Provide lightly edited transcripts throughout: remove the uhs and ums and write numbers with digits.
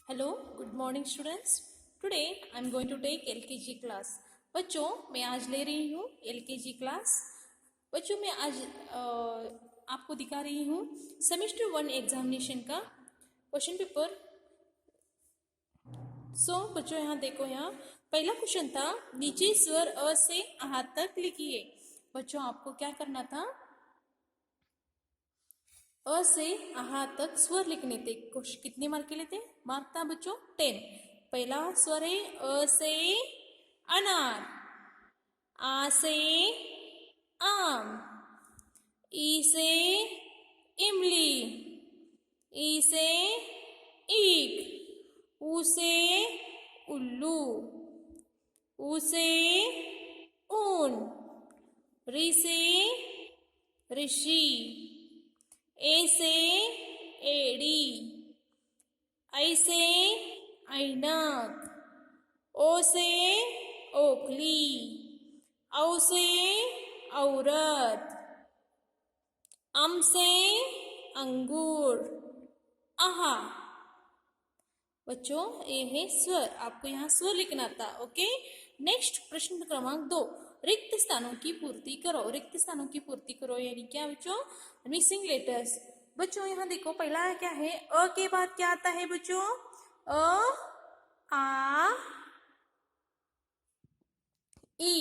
Hello, good morning students. Today I am going to take LKG class. बच्चों, मैं आज ले रही हूँ एलकेजी क्लास। बच्चों, मैं आज आपको दिखा रही हूँ सेमेस्टर 1 एग्जामिनेशन का क्वेश्चन पेपर। बच्चों यहाँ देखो, यहाँ पहला क्वेश्चन था, नीचे स्वर अ से आहा तक लिखिए। बच्चों, आपको क्या करना था, अ से आहा तक स्वर लिखने थे। कितने मार्क के लिए थे? मार्क था बच्चों 10। पहला स्वर है अ से अनार, आ से आम, ई से इमली, ई से ईख, ऊ से उल्लू, ऊ से ऊन, री से ऋषि, ए से एड़ी, आई से ऐनक, ओ से ओखली, औ से औरत, अम से अंगूर, आहा। बच्चों, ये है स्वर। आपको यहाँ स्वर लिखना था। ओके, नेक्स्ट प्रश्न क्रमांक 2, रिक्त स्थानों की पूर्ति करो। रिक्त स्थानों की पूर्ति करो यानी क्या बच्चों? Missing letters. बच्चों यहाँ देखो, पहला क्या है, अ के बाद क्या आता है बच्चों? अ, आ, ई।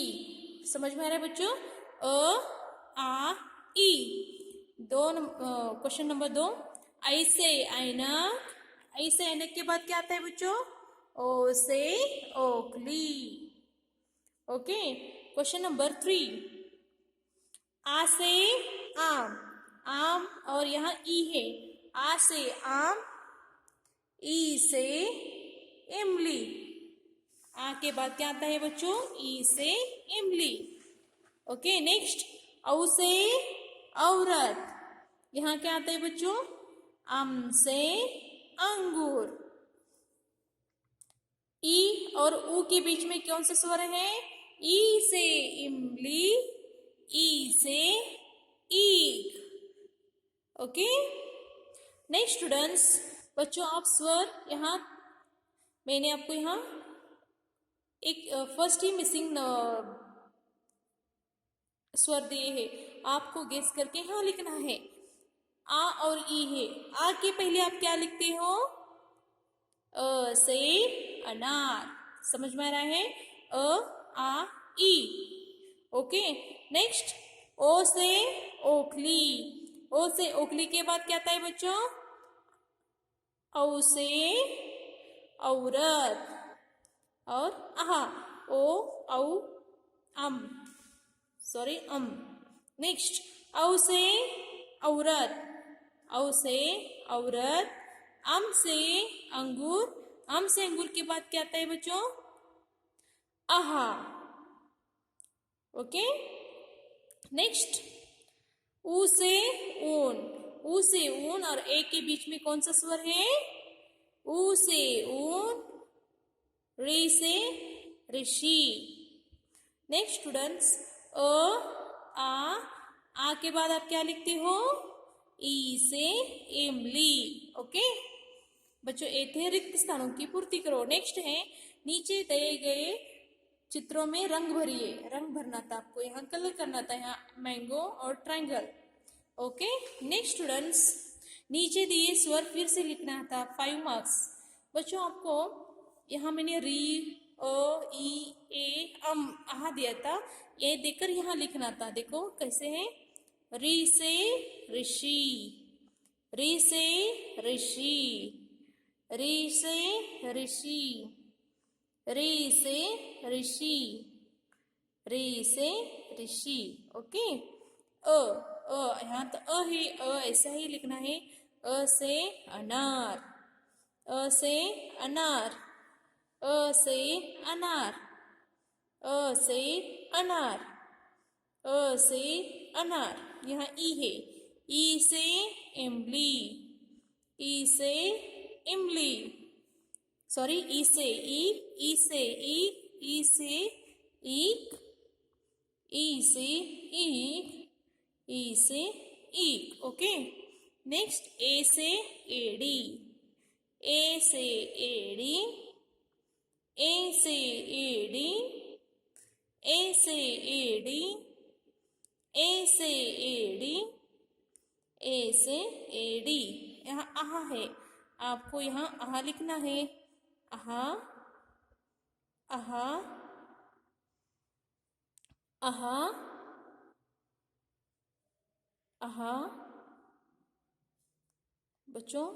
समझ में आ रहा है बच्चों? अ, आ, ई। क्वेश्चन नंबर 2, ऐसे ऐनक। ऐसे ऐनक के बाद क्या आता है बच्चों? ओ से ओखली। ओके, क्वेश्चन नंबर 3, आ से आम। आम और यहाँ ई है। आ से आम, ई से इमली। आ के बाद क्या आता है बच्चों? ई से इमली। ओके, नेक्स्ट, औ से औरत। यहाँ क्या आता है बच्चों? अम से अंगूर। ई और ऊ के बीच में कौन सा स्वर है? ई से इमली, ई से ईख। ओके, नेक्स्ट स्टूडेंट्स, बच्चों आप स्वर यहाँ, मैंने आपको यहाँ एक फर्स्ट ही मिसिंग स्वर दिए हैं, आपको गेस करके यहाँ लिखना है। आ और ई है। आ के पहले आप क्या लिखते हो? अ से अनार। समझ में आ रहा है? अ, आ, ई। ओके, नेक्स्ट, ओ से ओखली। ओ से ओखली के बाद क्या आता है बच्चों? औ से औरत और आहा, ओ औ अम, सॉरी अम। नेक्स्ट, औ से औरत, औ से औरत, अम से अंगूर। अम से अंगूर के बाद क्या आता है बच्चों? आहा। ओके, नेक्स्ट, ऊ से ऊन। ऊ से ऊन और ए के बीच में कौन सा स्वर है? ऊ से ऊन, री से ऋषि। नेक्स्ट स्टूडेंट्स, आ के बाद आप क्या लिखते हो? ई से इमली। ओके बच्चों, ए थे रिक्त स्थानों की पूर्ति करो। नेक्स्ट है, नीचे दिए गए चित्रों में रंग भरिए। रंग भरना था आपको, यहाँ कलर करना था, यहाँ मैंगो और ट्रायंगल। ओके, नेक्स्ट स्टूडेंट्स, नीचे दिए स्वर फिर से लिखना था, 5 मार्क्स। बच्चों आपको यहाँ मैंने री, अ, ई, ए, अम, आहा दिया था, ये देकर यहाँ लिखना था। देखो कैसे है, री से ऋषि, री से ऋषि, री से ऋषि, री से ऋषि, री से ऋषि। ओके, यहाँ तो अ है, ऐसा ही लिखना है। अ से अनार, अ से अनार, अ से अनार, अ से अनार, अ से अनार। यहाँ ई है। ई से इमली, ई से इमली, सॉरी, ई से ई, ई से ई, ई से ईक, ई से ईक, ई से ईक। ओके, नेक्स्ट, ए से एड़ी, ए से एड़ी, ए से एड़ी, ए से एड़ी, ए से एड़ी, ए से एड़ी। यहाँ आहा है, आपको यहाँ आहा लिखना है। आहा, आहा, आहा, आहा। बच्चों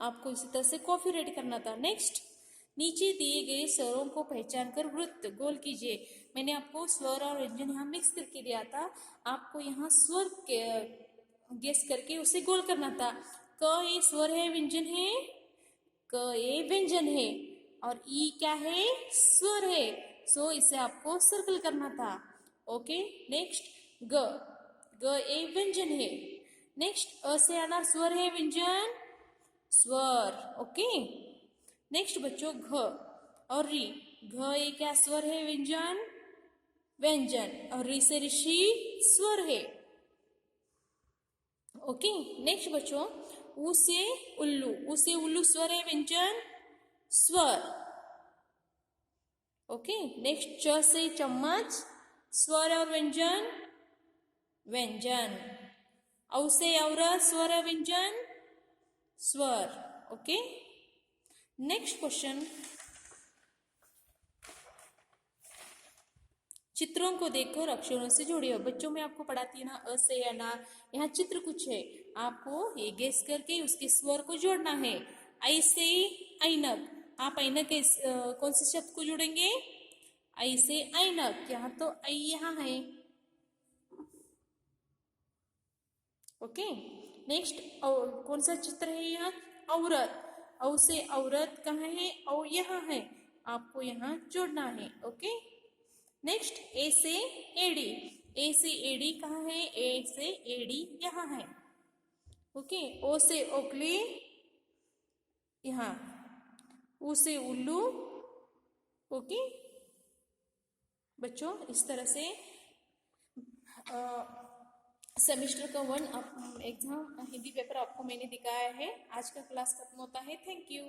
आपको इसी तरह से कॉफी रेडी करना था। नेक्स्ट, नीचे दिए गए स्वरों को पहचान कर वृत्त गोल कीजिए। मैंने आपको स्वर और व्यंजन यहाँ मिक्स करके दिया था, आपको यहाँ स्वर गेस करके उसे गोल करना था। क ये स्वर है, व्यंजन है, क ये व्यंजन है, और ई क्या है, स्वर है। सो इसे आपको सर्कल करना था। ओके, नेक्स्ट ग, ग ए व्यंजन है। नेक्स्ट अ से आना स्वर है, व्यंजन, स्वर। ओके, नेक्स्ट बच्चों घ और री, घ ये क्या स्वर है, व्यंजन, व्यंजन, और री से ऋषि स्वर है। ओके, नेक्स्ट बच्चों उ से उल्लू, उ से उल्लू स्वर है, व्यंजन, स्वर। ओके, नेक्स्ट च से चम्मच, स्वर और व्यंजन, व्यंजन। औ से औरत, स्वर और व्यंजन, स्वर। ओके, नेक्स्ट क्वेश्चन, चित्रों को देखकर अक्षरों से जोड़िए। बच्चों में आपको पढ़ाती है ना अ से अनार, यहाँ चित्र कुछ है, आपको ये गेस करके उसके स्वर को जोड़ना है। आई से ऐनक, आप ऐनक के कौन से शब्द को जोड़ेंगे, आई से ऐनक, यहाँ तो आई यहाँ है। ओके, नेक्स्ट कौन सा चित्र है यहाँ, औरत, औ से औरत कहाँ है, औ यहाँ है, आपको यहाँ जोड़ना है। ओके, नेक्स्ट ए से एडी, ए से एडी कहाँ है, ए से एडी यहाँ है। ओके, ओ से ओकली यहाँ, उ से उल्लू। ओके बच्चों, इस तरह से सेमेस्टर का 1 एग्जाम हिंदी पेपर आपको मैंने दिखाया है। आज का क्लास खत्म होता है। Thank you.